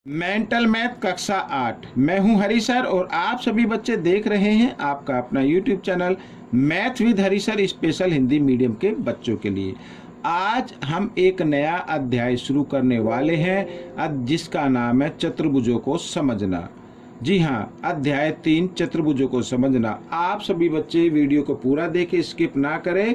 Mental math कक्षा 8। मैं हूं हरी सर और आप सभी बच्चे देख रहे हैं आपका अपना YouTube channel math with Hari sir special Hindi medium के बच्चों के लिए। आज हम एक नया अध्याय शुरू करने वाले हैं जिसका नाम है चतुर्भुजों को समझना। जी हाँ, अध्याय 3 चतुर्भुजों को समझना। आप सभी बच्चे वीडियो को पूरा देखें, स्किप ना करें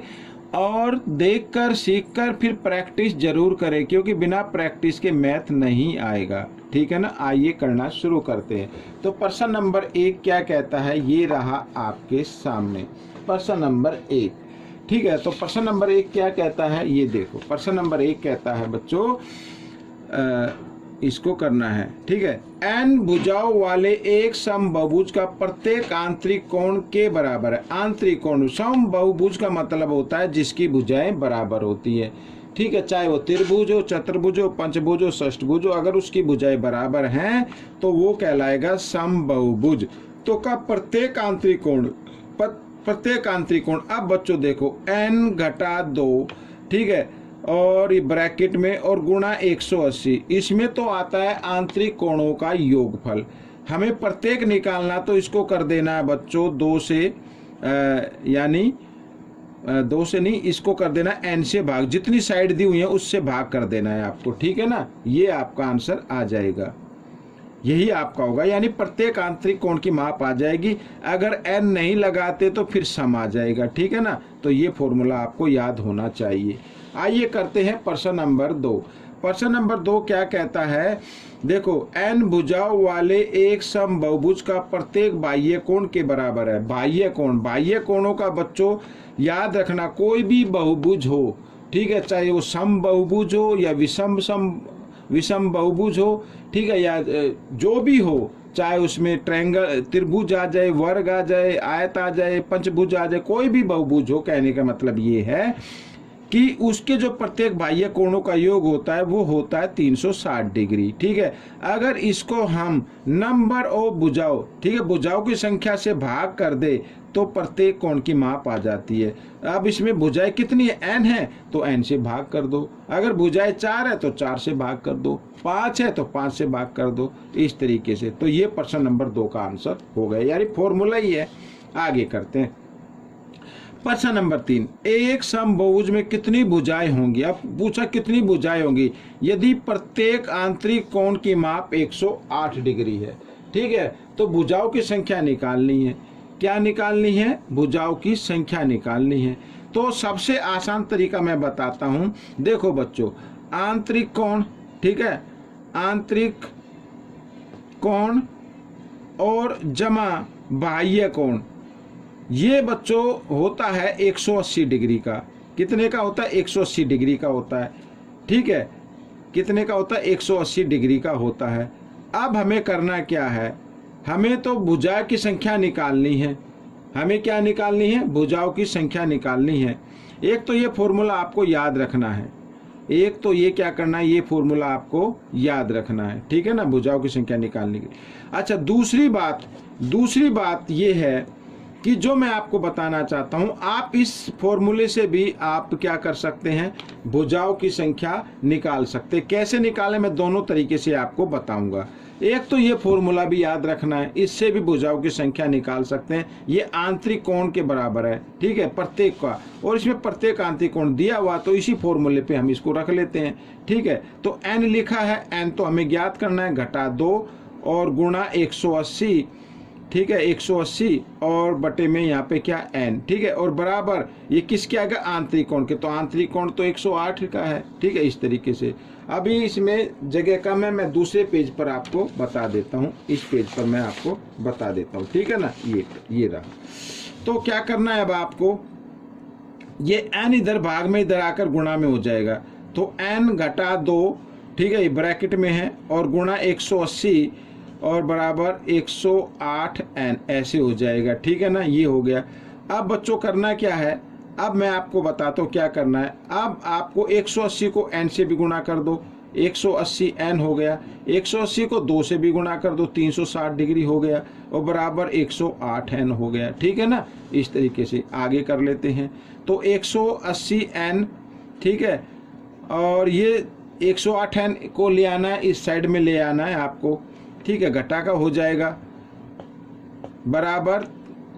और देखकर सीखकर फिर प्रैक्टिस जरूर करें, क्योंकि बिना प्रैक्टिस के मैथ नहीं आएगा। ठीक है ना। आइए करना शुरू करते हैं। तो प्रश्न नंबर 1 क्या कहता है, ये रहा आपके सामने प्रश्न नंबर 1। ठीक है, तो प्रश्न नंबर 1 क्या कहता है, ये देखो। प्रश्न नंबर 1 कहता है बच्चों, इसको करना है। ठीक है, n भुजाओं वाले एक समबाहुभुज का प्रत्येक आंतरिक कोण के बराबर है। आंतरिक कोण, समबाहुभुज का मतलब होता है जिसकी भुजाएं बराबर होती है। ठीक है, चाहे वो त्रिभुज हो, चतुर्भुज हो, पंचभुज हो, षष्ठभुज हो, अगर उसकी भुजाएं बराबर हैं तो वो कहलाएगा समबाहुभुज। तो का प्रत्येक आंतरिक कोण, प्रत्येक आंतरिक कोण। अब बच्चों देखो, n घटा 2, ठीक है, और ये ब्रैकेट में और गुणा 180, इसमें तो आता है आंतरिक कोणों का योगफल। हमें प्रत्येक निकालना, तो इसको कर देना है बच्चों 2 से, यानी 2 से नहीं, इसको कर देना n से भाग, जितनी साइड दी हुई है उससे भाग कर देना है आपको। ठीक है ना, ये आपका आंसर आ जाएगा, यही आपका होगा, यानी प्रत्येक आंतरिक कोण की माप आ जाएगी। अगर n नहीं लगाते तो फिर सम आ जाएगा। ठीक है ना, तो ये फॉर्मूला आपको याद होना चाहिए। आइए करते हैं प्रश्न नंबर 2। प्रश्न नंबर 2 क्या कहता है, देखो, n भुजाओं वाले एक समबाहुभुज का प्रत्येक बाह्य कोण के बराबर है। बाह्य कोण, बाह्य कोणों का बच्चों याद रखना, कोई भी बहुभुज हो, ठीक है, चाहे वो समबाहुभुज हो या विषम बहुभुज हो, ठीक है, या जो भी हो, चाहे उसमें ट्रायंगल, त्रिभुज आ जाए, वर्ग आ जाए, आयत आ जाए, पंचभुज आ जाए, कोई भी बहुभुज हो, कहने का मतलब ये है कि उसके जो प्रत्येक बाह्य कोणों का योग होता है वो होता है 360 डिग्री। ठीक है, अगर इसको हम नंबर ऑफ भुजाओं, ठीक है, भुजाओं की संख्या से भाग कर दे तो प्रत्येक कोण की माप आ जाती है। अब इसमें भुजाएं कितनी है, n है तो n से भाग कर दो, अगर भुजाएं 4 है तो 4 से भाग कर दो, 5 है तो 5 से भाग कर दो, इस तरीके से। तो ये प्रश्न नंबर 2 का आंसर हो गया, यानी फॉर्मूला ही है। आगे करते हैं प्रश्न नंबर 3। एक समबाहुभुज में कितनी भुजाएं होंगी। अब पूछा कितनी भुजाएं होंगी, यदि प्रत्येक आंतरिक कोण की माप 108 डिग्री है। ठीक है, तो भुजाओं की संख्या निकालनी है। क्या निकालनी है, भुजाओं की संख्या निकालनी है। तो सबसे आसान तरीका मैं बताता हूं। देखो बच्चों, आंतरिक कोण, ठीक है, आंतरिक कोण और जमा बाह्य कोण, ये बच्चों होता है 180 डिग्री का। कितने का होता है, 180 डिग्री का होता है। ठीक है, कितने का होता है, 180 डिग्री का होता है। अब हमें करना क्या है, हमें तो भुजा की संख्या निकालनी है। हमें क्या निकालनी है, भुजाओं की संख्या निकालनी है। एक तो ये फॉर्मूला आपको याद रखना है, एक तो ये क्या करना है, ये फॉर्मूला आपको याद रखना है। ठीक है ना, भुजाओं की संख्या निकालने की। अच्छा, दूसरी बात ये है कि जो मैं आपको बताना चाहता हूं, आप इस फॉर्मूले से भी आप क्या कर सकते हैं, भुजाओं की संख्या निकाल सकते हैं। कैसे निकालें, मैं दोनों तरीके से आपको बताऊंगा। एक तो ये फॉर्मूला भी याद रखना है, इससे भी भुजाओं की संख्या निकाल सकते हैं। ये आंतरिक कोण के बराबर है, ठीक है, प्रत्येक का, और इसमें प्रत्येक आंतरिक कोण दिया हुआ, तो इसी फॉर्मूले पे हम इसको रख लेते हैं। ठीक है, तो n लिखा है, n तो हमें ज्ञात करना है, घटा 2 और गुणा 180, ठीक है, 180 और बटे में यहाँ पे क्या, n, ठीक है, और बराबर ये किसके आएगा, आंतरिक कोण के, तो आंतरिक कोण तो 108 का है। ठीक है, इस तरीके से। अभी इसमें जगह कम है, मैं दूसरे पेज पर आपको बता देता हूँ, इस पेज पर मैं आपको बता देता हूँ। ठीक है ना, ये रहा। तो क्या करना है, अब आपको ये n इधर भाग में, इधर आकर गुणा में हो जाएगा, तो n घटा 2, ठीक है, ये ब्रैकेट में है, और गुणा 180 और बराबर 108 n, ऐसे हो जाएगा। ठीक है ना, ये हो गया। अब बच्चों करना क्या है, अब मैं आपको बताता हूँ क्या करना है। अब आपको 180 को n से भी गुणा कर दो, 180 n हो गया। 180 को 2 से भी गुणा कर दो, 360 डिग्री हो गया, और बराबर 108 n हो गया। ठीक है ना, इस तरीके से आगे कर लेते हैं। तो 180 n, ठीक है, और ये 108 एन को ले आना है, इस साइड में ले आना है आपको, ठीक है। घटा का हो जाएगा बराबर,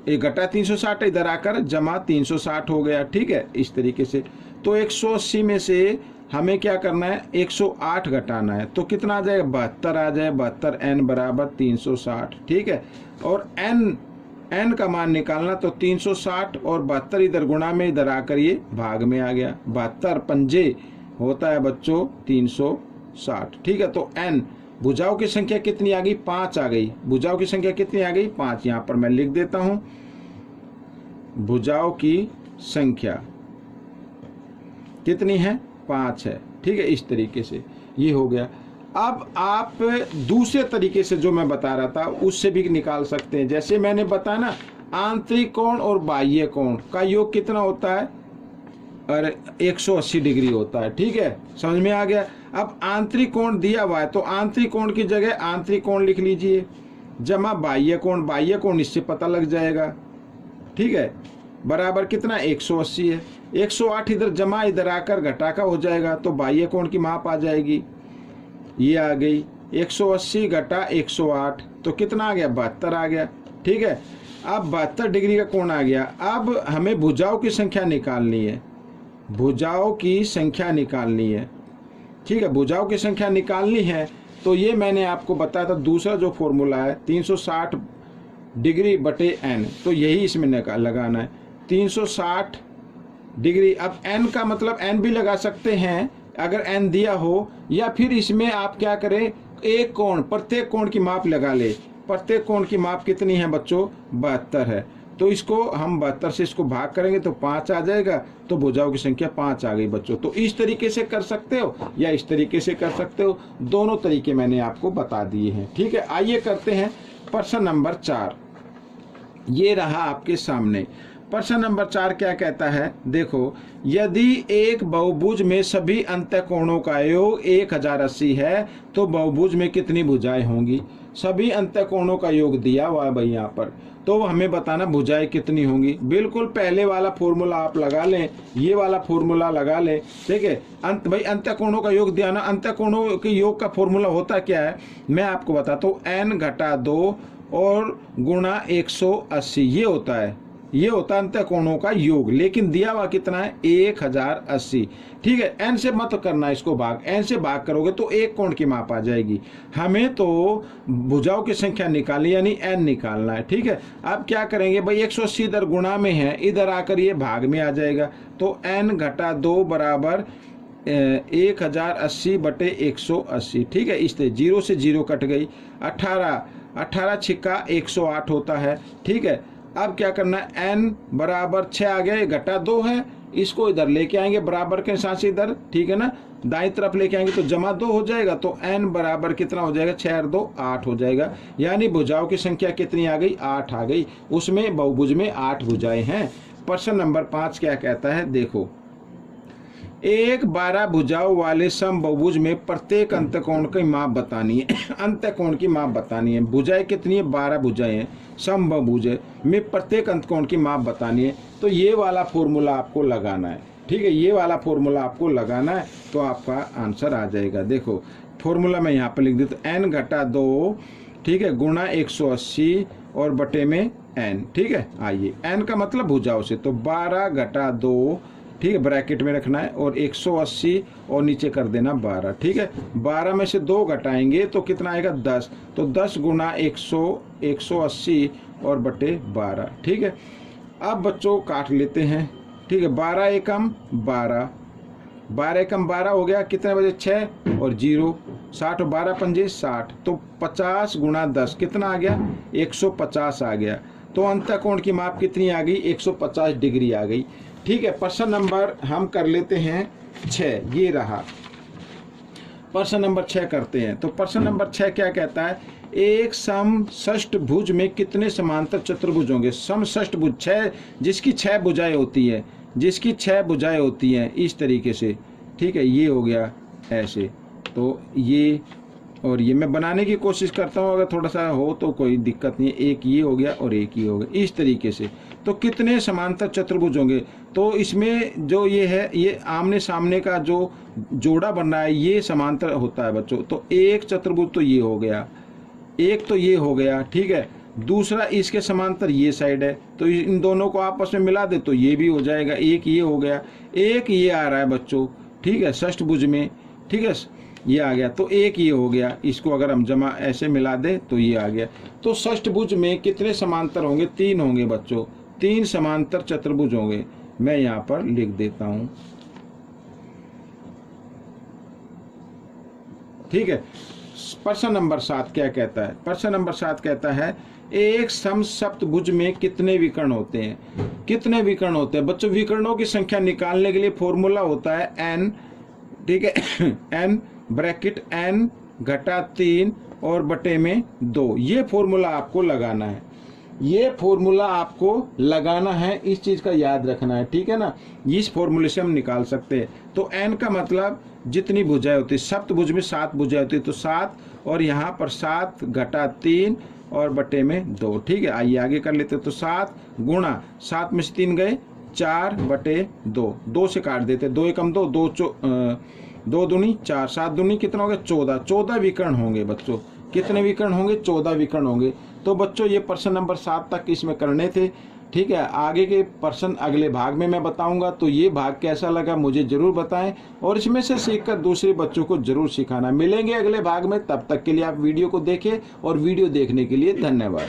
एक घटा 360 इधर आकर जमा 360 हो गया, ठीक है। इस तरीके से तो 180 में से हमें क्या करना है, 108 घटाना है, तो कितना आ जाएगा, 72 आ जाए। 72 एन बराबर 360, ठीक है। और एन का मान निकालना, तो 360 और 72 इधर गुणा में, इधर आकर ये भाग में आ गया। 72 पंजे होता है बच्चों 360, ठीक है। तो एन भुजाओं की संख्या कितनी आ गई, 5 आ गई। भुजाओं की संख्या कितनी आ गई, 5। यहाँ पर मैं लिख देता हूं, भुजाओं की संख्या कितनी है, 5 है, ठीक है। इस तरीके से ये हो गया। अब आप दूसरे तरीके से जो मैं बता रहा था उससे भी निकाल सकते हैं। जैसे मैंने बताया ना, आंतरिक कोण और बाह्य कोण का योग कितना होता है, और 180 डिग्री होता है, ठीक है। समझ में आ गया। अब आंतरिक कोण दिया हुआ है, तो आंतरिक कोण की जगह आंतरिक कोण लिख लीजिए, जमा बाह्य कोण। बाह्य कोण इससे पता लग जाएगा, ठीक है। बराबर कितना, 180 है। 108 इधर जमा, इधर आकर घटा का हो जाएगा, तो बाह्य कोण की माप आ जाएगी, ये आ गई। 180 घटा 108, तो कितना आ गया, 72 आ गया, ठीक है। अब 72 डिग्री का कोण आ गया। अब हमें भुजाओं की संख्या निकालनी है, भुजाओं की संख्या निकालनी है, ठीक है। भुजाओं की संख्या निकालनी है, तो ये मैंने आपको बताया था, दूसरा जो फॉर्मूला है 360 डिग्री बटे एन, तो यही इसमें लगाना है, 360 डिग्री। अब एन का मतलब एन भी लगा सकते हैं अगर एन दिया हो, या फिर इसमें आप क्या करें, एक कोण, प्रत्येक कोण की माप लगा ले। प्रत्येक कोण की माप कितनी है बच्चों, 72 है। तो इसको हम 72 से इसको भाग करेंगे तो 5 आ जाएगा, तो भुजाओं की संख्या 5 आ गई बच्चों। तो इस तरीके से कर सकते हो या इस तरीके से कर सकते हो, दोनों तरीके मैंने आपको बता दिए हैं, ठीक है। आइए करते हैं प्रश्न नंबर 4। ये रहा आपके सामने। प्रश्न नंबर 4 क्या कहता है, देखो, यदि एक बहुभुज में सभी अंतःकोणों का योग 1080 है, तो बहुभुज में कितनी भुजाएं होंगी। सभी अंतःकोणों का योग दिया हुआ है भाई यहाँ पर, तो हमें बताना भुजाएं कितनी होंगी। बिल्कुल पहले वाला फॉर्मूला आप लगा लें, ये वाला फॉर्मूला लगा लें, ठीक है। भाई अंतःकोणों का योग दिया ना, अंतःकोणों के योग का फॉर्मूला होता क्या है, मैं आपको बताता हूँ। n घटा 2 और गुणा 180, ये होता है, ये होता है अंतःकोणों का योग। लेकिन दिया हुआ कितना है, 1080, ठीक है। n से मत करना इसको भाग, n से भाग करोगे तो एक कोण की माप आ जाएगी। हमें तो भुजाओं की संख्या निकालनी, यानी n निकालना है, ठीक है। अब क्या करेंगे भाई, 180 इधर गुणा में है, इधर आकर ये भाग में आ जाएगा, तो n घटा 2 बराबर 1080 बटे 180, ठीक है। इससे 0 से 0 कट गई, 18 छिक्का 108 होता है, ठीक है। अब क्या करना है, n बराबर 6 आ गया, घटा 2 है, इसको इधर लेके आएंगे बराबर के साथ इधर, ठीक है ना, दाईं तरफ लेके आएंगे तो जमा 2 हो जाएगा, तो n बराबर कितना हो जाएगा, 6 और 2 8 हो जाएगा। यानी भुजाओं की संख्या कितनी आ गई, 8 आ गई। उसमें बहुभुज में 8 भुजाएं हैं। प्रश्न नंबर 5 क्या कहता है, देखो, एक 12 भुजाओं वाले समबहुभुज में प्रत्येक अंतःकोण की माप बतानी है। अंतःकोण की माप बतानी है। भुजाएं कितनी है, 12 भुजाएं हैं। समबहुभुज में प्रत्येक अंतःकोण की माप बतानी है, तो ये वाला फॉर्मूला आपको लगाना है, ठीक है। ये वाला फॉर्मूला आपको लगाना है, तो आपका आंसर आ जाएगा। देखो फॉर्मूला मैं यहाँ पर लिख देता हूँ, n घटा 2, ठीक है, गुणा 180 और बटे में n, ठीक है। आइए, n का मतलब भुजाओं से, तो 12 घटा 2, ठीक है, ब्रैकेट में रखना है, और 180 और नीचे कर देना 12, ठीक है। 12 में से 2 घटाएंगे तो कितना आएगा, 10, तो 10 गुना 180 और बटे 12, ठीक है। अब बच्चों काट लेते हैं, ठीक है। 12 एकम 12, 12 एकम 12 हो गया, कितने बजे, 6 और 0, 60 और 12 पंजे 60, तो 50 गुना 10 कितना आ गया, 150 आ गया। तो अंतःकोण की माप कितनी आ गई, 150 डिग्री आ गई, ठीक है। प्रश्न नंबर हम कर लेते हैं 6, ये रहा। प्रश्न नंबर 6 करते हैं। तो प्रश्न नंबर 6 क्या कहता है, एक समषष्टभुज में कितने समांतर चतुर्भुज होंगे। समषष्टभुज 6, जिसकी 6 भुजाएं होती है, जिसकी 6 भुजाएं होती हैं, इस तरीके से, ठीक है। ये हो गया ऐसे, तो ये और ये मैं बनाने की कोशिश करता हूँ, अगर थोड़ा सा हो तो कोई दिक्कत नहीं है। एक ये हो गया और एक ये हो गया, इस तरीके से। तो कितने समांतर चतुर्भुज होंगे? तो इसमें जो ये है, ये आमने सामने का जो जोड़ा बन रहा है ये समांतर होता है बच्चों। तो एक चतुर्भुज तो ये हो गया, एक तो ये हो गया, ठीक है। दूसरा इसके समांतर ये साइड है, तो इन दोनों को आपस में मिला दे तो ये भी हो जाएगा। एक ये हो गया, एक ये आ रहा है बच्चों, ठीक है, षष्ठभुज में, ठीक है, ये आ गया। तो एक ये हो गया, इसको अगर हम जमा ऐसे मिला दे तो ये आ गया। तो षष्ठभुज में कितने समांतर होंगे? 3 होंगे बच्चों, 3 समांतर चतुर्भुज होंगे। मैं यहाँ पर लिख देता हूँ, ठीक है। प्रश्न नंबर 7 क्या कहता है? प्रश्न नंबर 7 कहता है एक समसप्तभुज में कितने विकर्ण होते हैं? कितने विकर्ण होते हैं बच्चों? विकर्णों की संख्या निकालने के लिए फॉर्मूला होता है n, ठीक है, n ब्रैकेट n घटा 3 और बटे में 2। ये फॉर्मूला आपको लगाना है, ये फॉर्मूला आपको लगाना है, इस चीज का याद रखना है, ठीक है ना। इस फॉर्मूले से हम निकाल सकते हैं। तो n का मतलब जितनी भुजाएं होती है, सप्तभुज में 7 भुजाएं होती है, तो 7 और यहाँ पर 7 घटा 3 और बटे में 2, ठीक है। आइए आगे कर लेते हैं। तो 7 गुणा 7 में से 3 गए, 4 बटे 2, 2 से काट देते, 2 एकम 2, 2 दूनी 4, 7 दूनी कितना हो गया? 14। 14 विकर्ण होंगे बच्चों। कितने विकर्ण होंगे? 14 विकर्ण होंगे। तो बच्चों ये प्रश्न नंबर 7 तक इसमें करने थे, ठीक है। आगे के प्रश्न अगले भाग में मैं बताऊंगा। तो ये भाग कैसा लगा मुझे जरूर बताएं और इसमें से सीखकर दूसरे बच्चों को जरूर सिखाना। मिलेंगे अगले भाग में, तब तक के लिए आप वीडियो को देखें और वीडियो देखने के लिए धन्यवाद।